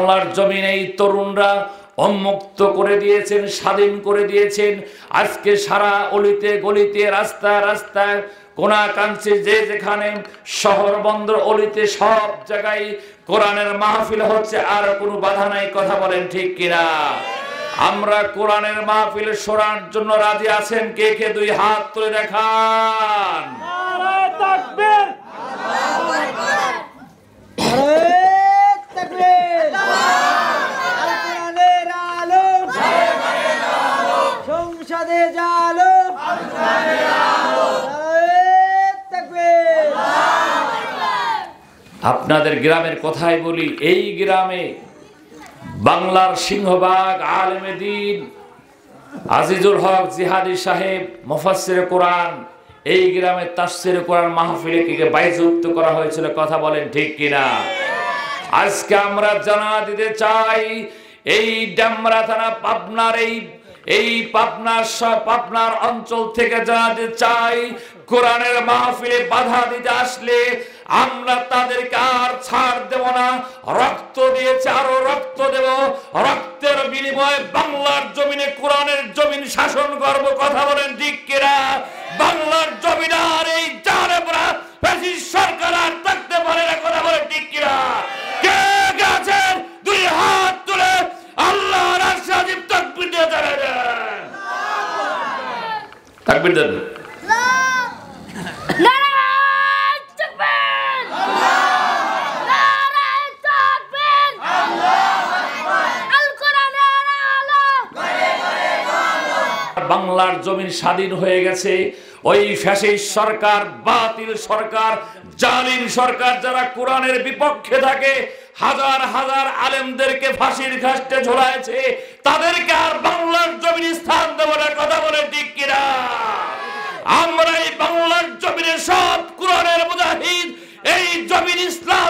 বাংলার জমিনে এই তরুণরা উন্মুক্ত করে দিয়েছেন, স্বাধীন করে দিয়েছেন। আজকে সারা অলিতে গলিতে, রাস্তায় রাস্তায়, কোনাকাঞ্চে, যে যেখানে, শহর বন্দর অলিতে, সব জায়গায় কোরআনের মাহফিল হচ্ছে, আর কোনো বাধা নাই। কথা বলেন ঠিক কিনা? আমরা কোরআনের মাহফিল শোনার জন্য রাজি আছেন? কে কে দুই হাত তুলে দেখান। নারায়ে তাকবীর, আল্লাহু আকবার, নারায়ে তাকবীর। আল কোরআনের আলো, সংসদে জালো, নারায়ে তাকবীর। আপনাদের গ্রামের কথাই বলি। এই গ্রামে বাংলার সিংহবাগ আলেমে দ্বীন আজিজুল হক জিহাদি সাহেব মুফাসসিরে কোরআন, এই গ্রামে তাফসীরে কোরআন মাহফিলে কে বাইযুক্ত করা হয়েছিল। কথা বলেন ঠিক কিনা? আজকে আমরা জানা দিতে চাই, এই ডামরা থানা পাবনার এই পাবনার অঞ্চল থেকে জানা দিতে চাই, কোরআনের মাহফিলে বাধা দিতে আসলে আমরা তাদেরকে আর ছাড় দেব না। রক্ত দিয়েছে, আরো রক্ত দেব। রক্তের বিনিময়ে বাংলার জমিনে কোরআনের জমিন শাসন করব। কথা বলেন ঠিক কিনা? বাংলার জমিন আর এই জালেমরা ফ্যাসিস্ট সরকার আর থাকতে পারে না। কথা বলেন ঠিক কিনা? কে গেছেন দুই হাত তুলে আল্লাহর আশীর্বাদ তাকবীর দিয়ে জানান। তাকবীর দেন। বাংলার জমিন স্বাধীন হয়ে গেছে। ওই ফ্যাসিস্ট সরকার, বাতিল সরকার, জালিম সরকার যারা কোরআনের বিপক্ষে থাকে, হাজার হাজার আলেমদেরকে ফাঁসির ঘাটে ঝোলায়েছে, তাদেরকে আর বাংলার জমিনে স্থান দেব না। কথা বলে ঠিক কিনা? আমরা এই বাংলার জমিনে সব কোরআনের মুজাহিদ, এই জমিন ইসলাম